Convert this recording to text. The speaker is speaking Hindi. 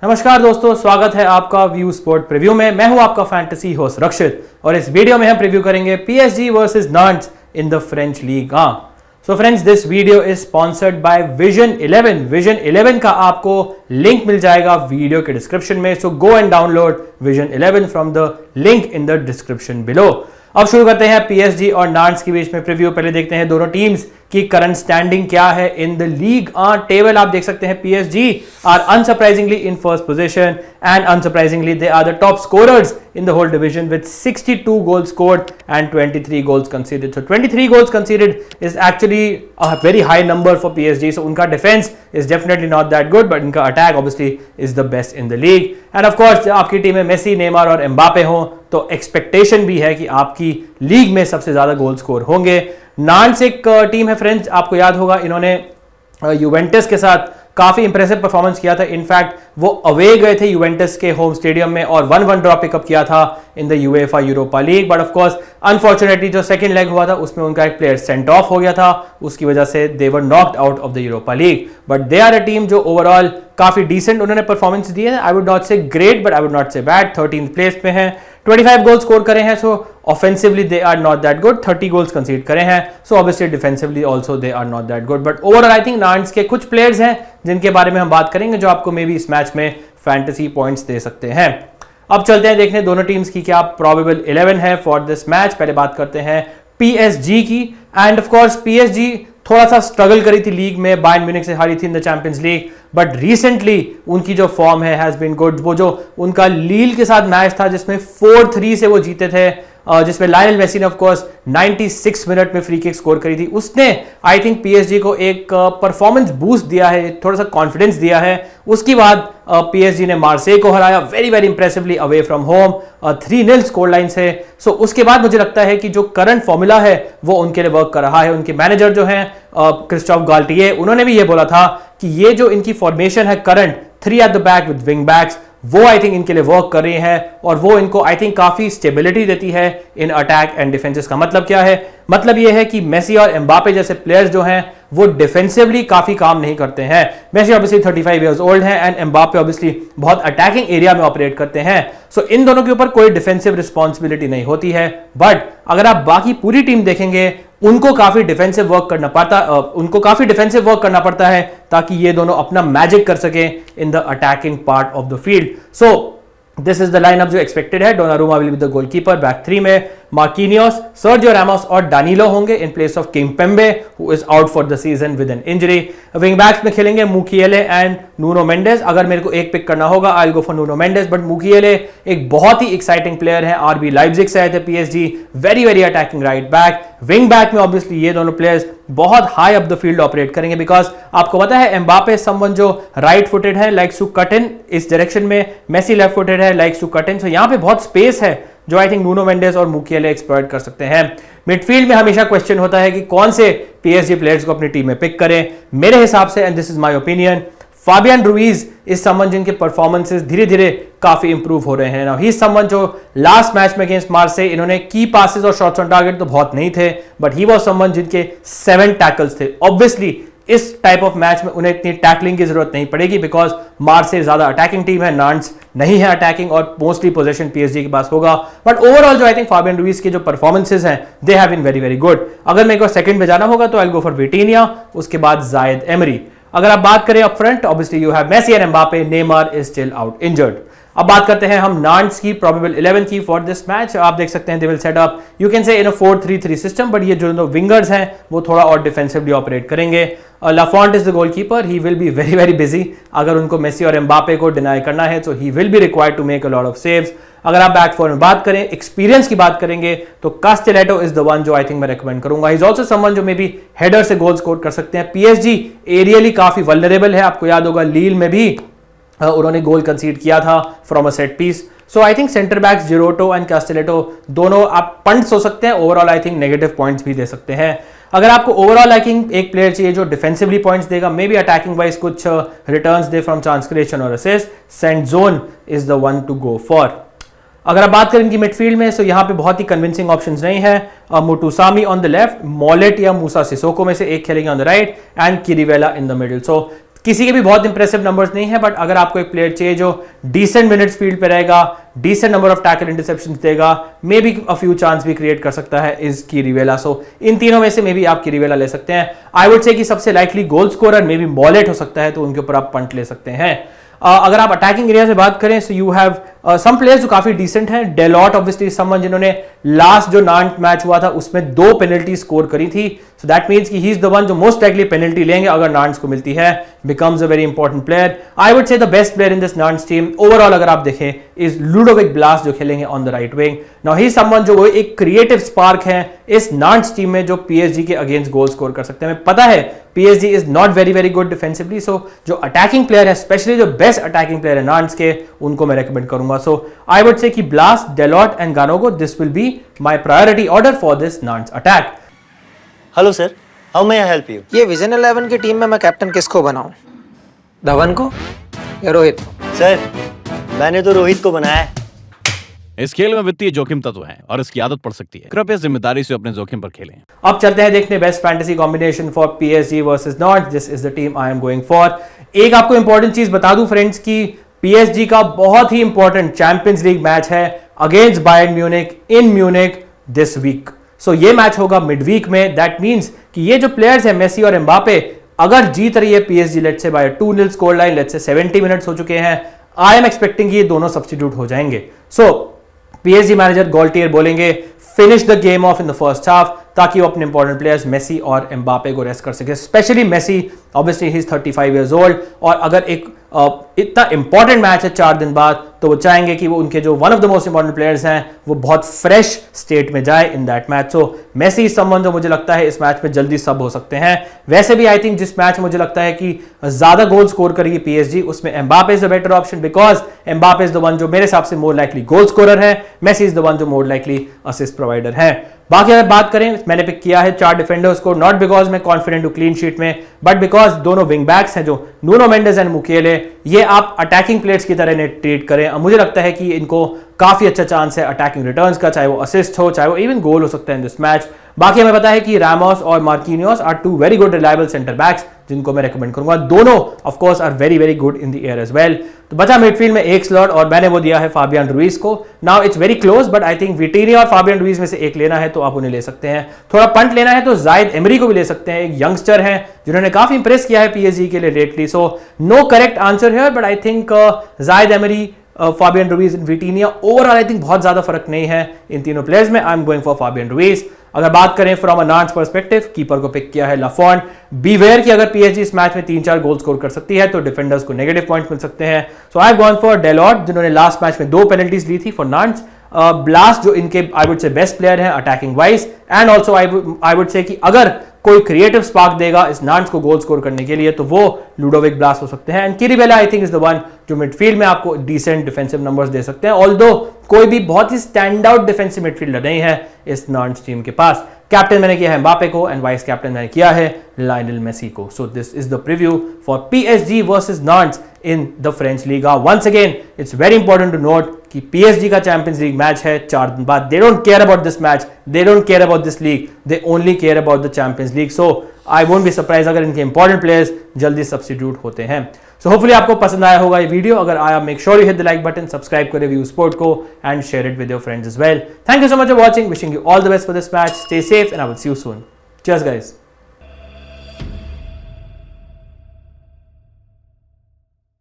नमस्कार दोस्तों, स्वागत है आपका व्यू स्पोर्ट प्रीव्यू में। मैं हूं आपका फैंटेसी होस्ट रक्षित और इस वीडियो में हम प्रीव्यू करेंगे PSG versus Nantes in the French league. So friends, this video is sponsored by Vision 11। Vision 11 का आपको लिंक मिल जाएगा वीडियो के डिस्क्रिप्शन में। So go and download Vision 11 from the link in the description below. अब शुरू करते हैं पीएसजी और नांट्स के बीच में प्रीव्यू। पहले देखते हैं दोनों टीम्स की करंट स्टैंडिंग क्या है इन द लीग। टेबल आप देख सकते हैं, PSG are unsurprisingly in first position and unsurprisingly they are the top scorers in the whole division with 62 goals scored and 23 goals conceded. So 23 goals conceded is actually a very high number for PSG. So उनका defense is definitely not that good, but उनका attack obviously is the best in the league. And of course आपकी टीम में मेसी, नेमार और एम्बापे हो तो एक्सपेक्टेशन भी है कि आपकी लीग में सबसे ज्यादा गोल स्कोर होंगे। नांट्स एक टीम है फ्रेंड्स, आपको याद होगा इन्होंने यूवेंटस के साथ काफी इंप्रेसिव परफॉर्मेंस किया था। इनफैक्ट वो अवे गए थे यूवेंटस के होम स्टेडियम में और 1-1 ड्रॉ पिकअप किया था in the UEFA Europa league. But of course unfortunately जो सेकंड लेग हुआ था उसमें उनका एक प्लेयर सेंट ऑफ हो गया था, उसकी वजह से they were knocked out of the Europa league. But they are a team जो ओवरऑल काफी डिसेंट उन्होंने परफॉर्मेंस दी है। I would not say great but I would not say bad. 13th place पे हैं, 25 गोल स्कोर करे हैं। So offensively they are not that good. 30 goals concede करे हैं। So obviously defensively also they are not that good. But overall I think नांट्स के कुछ प्लेयर्स हैं जिनके बारे में हम बात करेंगे जो आपको मे बी इस मैच में फैंटेसी पॉइंट्स दे सकते हैं। अब चलते हैं देखने दोनों टीम्स की क्या प्रोबेबल 11 है फॉर दिस मैच। पहले बात करते हैं पीएसजी की। एंड ऑफ कोर्स पीएसजी थोड़ा सा स्ट्रगल करी थी लीग में, बायर्न म्यूनिख से हारी थी in the Champions league. But recently उनकी जो फॉर्म है हैज बीन गुड। वो जो उनका लील के साथ मैच था जिसमें 4-3 से वो जीते थे, जिसमें लायनल मेसी ने ऑफ कोर्स 96 मिनट में फ्री किक स्कोर करी थी, उसने आई थिंक पीएसजी को एक परफॉर्मेंस बूस्ट दिया है, थोड़ा सा कॉन्फिडेंस दिया है। उसके बाद पीएसजी ने मार्सेई को हराया very very impressively away from home 3-0 score line से। सो उसके बाद मुझे लगता है कि जो करंट फॉर्मूला है वो उनके लिए वर्क कर रहा है। उनके मैनेजर जो हैं क्रिस्टोफ गाल्टिए, उन्होंने भी ये बोला था कि ये जो इनकी फॉर्मेशन है current 3 at the back with wing backs, वो आई थिंक इनके लिए वर्क कर रही है और वो इनको आई थिंक काफी स्टेबिलिटी देती है इन अटैक एंड डिफेंसेस का। मतलब क्या है? मतलब ये है कि मेसी और एम्बापे जैसे प्लेयर्स जो हैं वो डिफेंसिवली काफी काम नहीं करते हैं। मेसी ऑब्वियसली 35 इयर्स ओल्ड है एंड एम्बापे ऑब्वियसली बहुत अटैकिंग एरिया में ऑपरेट करते हैं। सो इन दोनों के ऊपर कोई डिफेंसिव रिस्पॉन्सिबिलिटी नहीं होती है। बट अगर आप बाकी पूरी टीम देखेंगे उनको काफी डिफेंसिव वर्क करना पड़ता है ताकि ये दोनों अपना मैजिक कर सके in the attacking part of the field. So this is the lineup जो एक्सपेक्टेड है। Donnarumma will be the goalkeeper. Back 3 में मार्किनियोस, सर्जियो रामोस और डानिलो होंगे in place of Kimpembe who is out for the season with an injury. Wing backs में खेलेंगे मुकिएले एंड नूनो मेंडेस। अगर मेरे को एक पिक करना होगा I will go for Nuno Mendes, but Mukiele एक बहुत ही एक्साइटिंग प्लेयर है, आरबी लाइप्जिग से आए थे PSG, very very attacking right back. Wing back में ऑब्वियसली ये दोनों प्लेयर्स बहुत high up the field operate करेंगे बिकॉज आपको पता है एम्बापे समवन जो राइट फुटेड है, लाइक्स टू कट इन इस डायरेक्शन में, मेसी लेफ्ट फुटेड है, likes to cut in. So यहां पे बहुत स्पेस है जो आई थिंक नूनो मेंडेस और मुकिएले एक्सप्लॉइट कर सकते हैं। मिडफील्ड में हमेशा क्वेश्चन होता है कि कौन से पीएसजी प्लेयर्स को अपनी टीम में पिक करें। मेरे हिसाब से, and this is my opinion, Fabian Ruiz इस समवन जिनके परफॉर्मेंसेस धीरे धीरे काफी इंप्रूव हो रहे हैं। नाउ ही समवन जो लास्ट मैच में अगेंस्ट मार्सेई इन्होंने की पासेस और शॉट्स ऑन टारगेट तो बहुत नहीं थे, बट ही वाज समवन जिनके 7 टैकल्स थे। ऑब्वियसली इस टाइप ऑफ मैच में उन्हें इतनी टैकलिंग की जरूरत नहीं पड़ेगी बिकॉज मार्सेई ज्यादा अटैकिंग टीम है, नांट्स नहीं है अटैकिंग और मोस्टली पोजीशन पीएसजी के पास होगा। बट ओवरऑल जो आई थिंक फाबियन रुइज के जो परफॉर्मेंसेस हैं they have been very very good. अगर मेरे को सेकंड पे जाना होगा तो I will go for Vitinha, उसके बाद जायद एमरी। अगर आप बात करें up front, obviously you have Messi and Mbappe, Neymar is still out injured. अब बात करते हैं हम नांट्स की प्रोबेबल 11 की फॉर दिस मैच। आप देख सकते हैं they will set up you can say in a 4-3-3 system, but ये जो विंगर्स हैं वो थोड़ा और डिफेंसिवली ऑपरेट करेंगे। Lafont is the goalkeeper, he will be very very busy. अगर उनको मेसी और एम्बापे को डिनाई करना है तो he will be required to make a lot of saves. अगर आप बैक फोर में बात करें, एक्सपीरियंस की बात करेंगे तो कास्टेलेटो इज द वन जो आई थिंक मैं रेकमेंड करूंगा। इज ऑल्सो समवन जो मे बी हेडर से गोल स्कोर कर सकते हैं। पीएसजी एरियली काफी वल्नरेबल है, आपको याद होगा लील में भी उन्होंने गोल कंसीड किया था from a set piece. So I think centre backs Girotto and Castelletto दोनों आप पॉइंट्स हो सकते हैं, overall I think negative points भी दे सकते हैं। अगर आपको ओवरऑल आई थिंक एक प्लेयर चाहिए जो डिफेंसिवली पॉइंट्स देगा, मे बी अटैकिंग वाइज कुछ रिटर्न्स दे फ्रॉम चांस क्रिएशन और assist, Saint John is the one to go for. अगर आप बात करें इनकी मिडफील्ड में, सो यहाँ पे बहुत ही कन्विंसिंग ऑप्शंस नहीं है। Moutoussamy on the left, Mollet या मूसा सिसोको में से एक खेलेंगे on the right and Chirivella in the middle. So किसी के भी बहुत इंप्रेसिव नंबर्स नहीं है, बट अगर आपको एक प्लेयर चाहिए जो डिसेंट मिनट्स फील्ड पे रहेगा, decent number of tackle interceptions देगा, maybe a few chance भी क्रिएट कर सकता है, इज किरीवेला। सो इन तीनों में से मे बी आप किरीवेला ले सकते हैं। आई वुड से कि सबसे likely goal scorer maybe Mollet हो सकता है, तो उनके ऊपर आप पंट ले सकते हैं। अगर आप अटैकिंग एरिया से बात करें, so you have some players जो काफी डिसेंट हैं। डेलॉट ऑब्वियसली समवन जिन्होंने लास्ट जो नांट मैच हुआ था उसमें 2 पेनल्टी स्कोर करी थी, सो दैट मींस कि ही इज द वन जो मोस्ट लाइकली पेनल्टी लेंगे अगर नांट्स को मिलती है, becomes a very important player. I would say the best player in this Nantes team overall अगर आप देखें इज लुडोविक ब्लास जो खेलेंगे on the right wing. Now he someone जो वो एक क्रिएटिव स्पार्क है इस नांट्स टीम में जो पीएसजी के अगेंस्ट गोल स्कोर कर सकते हैं। हमें पता है PSG is not very very good defensively, so जो अटैकिंग प्लेयर है, स्पेशली जो बेस्ट अटैकिंग प्लेयर है नांट्स के, उनको मैं रेकमेंड करूंगा। सो आई वुड से कि Blas, Delort and Ganago, this will be my priority order for this Nantes attack. Hello sir, how may I help you? ये विजन 11 की टीम में मैं कैप्टन किसको बनाऊं? धवन को या रोहित को? सर, मैंने तो रोहित को बनाया है। इस खेल में वित्तीय जोखिम तत्व है और इसकी आदत पड़ सकती है। कृपया जिम्मेदारी से अपने जोखिम पर खेलें। अब चलते हैं देखने best fantasy combination for PSG versus not. This is the team I am going for. एक आपको इंपॉर्टेंट चीज बता दूं फ्रेंड्स की पीएसजी का बहुत ही इंपॉर्टेंट चैंपियंस लीग मैच है against Bayern Munich in Munich this week. So ये मैच होगा मिड वीक में। दैट मींस कि ये जो प्लेयर्स हैं मेसी और एम्बापे, अगर जीत रही है PSG let's say by 2-0 score line, let's say 70 minutes हो चुके हैं, आई एम एक्सपेक्टिंग ये दोनों सब्स्टिट्यूट हो जाएंगे। सो पीएसजी मैनेजर गॉल्टियर बोलेंगे finish the game off in the first half, ताकि वो अपने इंपॉर्टेंट प्लेयर्स मेसी और एम्बापे को रेस्ट कर सके। Especially Messi, obviously he is 35 years old, और अगर एक इतना इंपॉर्टेंट मैच है 4 दिन बाद, तो वो चाहेंगे कि वो उनके जो one of the most important players हैं वो बहुत फ्रेश स्टेट में जाए in that match. So Messi is someone जो मुझे लगता है इस मैच में जल्दी सब हो सकते हैं। वैसे भी आई थिंक जिस मैच मुझे लगता है कि ज्यादा गोल स्कोर करेगी पीएसजी, उसमें Mbappe is the better option, because Mbappe is the one जो मेरे हिसाब से मोर लाइकली गोल स्कोरर है, मेसी इज द वन जो मोर लाइकली असिस्ट प्रोवाइडर है। बाकी अगर बात करें, मैंने पिक किया है 4 डिफेंडर्स को, नॉट बिकॉज मैं कॉन्फिडेंट हूं क्लीन शीट में, बट बिकॉज दोनों विंग बैक्स हैं जो नूनो मेंडेस एंड मुकेले, ये आप अटैकिंग प्लेयर्स की तरह इन्हें ट्रीट करें। मुझे लगता है कि इनको काफी अच्छा चांस है अटैकिंग रिटर्न्स का, चाहे वो असिस्ट हो, चाहे वो इवन गोल हो सकता है इन दिस मैच। बाकी हमें पता है कि रामोस और Marquinhos are 2 very good reliable centre backs जिनको मैं रेकमेंड करूंगा। दोनों of course are very very good in the air as well. तो बचा मिडफील्ड में एक स्लॉट और मैंने वो दिया है फाबियन रुइज को। Now it's very close, but I think विटीनिया और फाबियन रुइज में से एक लेना है तो आप उन्हें ले सकते हैं। थोड़ा पंट लेना है तो जायद एमरी को भी ले सकते हैं, एक यंगस्टर हैं जिन्होंने काफी इंप्रेस किया है पीएसजी के लिए lately. So no correct answer here, but I think Zaire Emery, Fabian Ruiz, Vitinha, overall I think बहुत ज्यादा फर्क नहीं है इन तीनों प्लेयर्स में। I am going for Fabian Ruiz. अगर बात करें from a Nantes perspective, keeper को पिक किया है लाफॉन्ट। बीवेयर कि अगर पीएसजी इस मैच में 3-4 गोल स्कोर कर सकती है तो डिफेंडर्स को नेगेटिव पॉइंट्स मिल सकते हैं। So I have gone for Delort जिन्होंने लास्ट मैच में 2 पेनल्टीज ली थी फॉर नांट्स। ब्लास्ट जो इनके I would say best player हैं attacking wise, and also I would say कि अगर कोई क्रिएटिव स्पार्क देगा इस नांट्स को गोल स्कोर करने के लिए तो वो लुडोविक ब्लास्ट हो सकते हैं। And Chirivella I think is the one जो मिडफील्ड में आपको डिसेंट डिफेंसिव नंबर्स दे सकते हैं, ऑल्दो कोई भी बहुत ही स्टैंड आउट डिफेंसिव मिडफील्डर नहीं है इस नांट्स टीम के पास। कैप्टन मैंने किया है एम्बापे को एंड वाइस कैप्टन मैंने किया है लायनल मेसी को। So this is the preview for PSG versus Nantes in the French league. Once again it's very important to note कि पीएसजी का चैंपियंस लीग मैच है 4 दिन बाद। They don't care about this match, they don't care about this league, they only care about the Champions League. So I won't be surprise अगर इनके इंपॉर्टेंट प्लेयर्स जल्दी सब्स्टिट्यूट होते हैं। सो होपफुली आपको पसंद आया होगा ये वीडियो। अगर आया, make sure you hit the like button, subscribe करें व्यू स्पोर्ट को and share it with your friends as well. Thank you so much for watching, wishing you all the best for this match, stay safe and I will see you soon. Cheers guys.